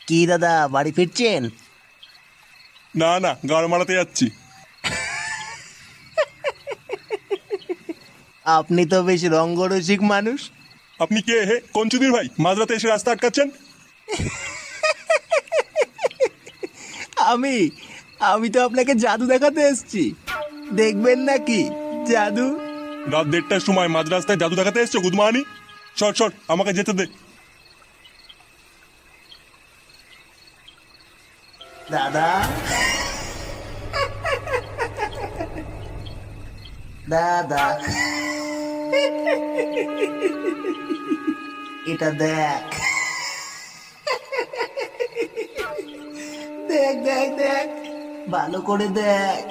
কি দাদা, বাড়ি ফিরছেন? না না, গাড় মারাতে যাচ্ছি। আপনি তো বেশ রঙ্গরসিক মানুষ। আপনি কে হে? কোন চুদির ভাই মাঝরাতে এসে রাস্তা আটকাচ্ছেন? আমি আমি তো আপনাকে জাদু দেখাতে এসেছি, দেখবেন নাকি জাদু? রাত 1:30টার সময় মাঝ রাস্তায় জাদু দেখাতে এসছো গুদমানি? শর্ট শর্ট, আমাকে যেতে দে। দাদা, দাদা, এটা দেখ, দেখ দেখ দেখ, ভালো করে দেখ।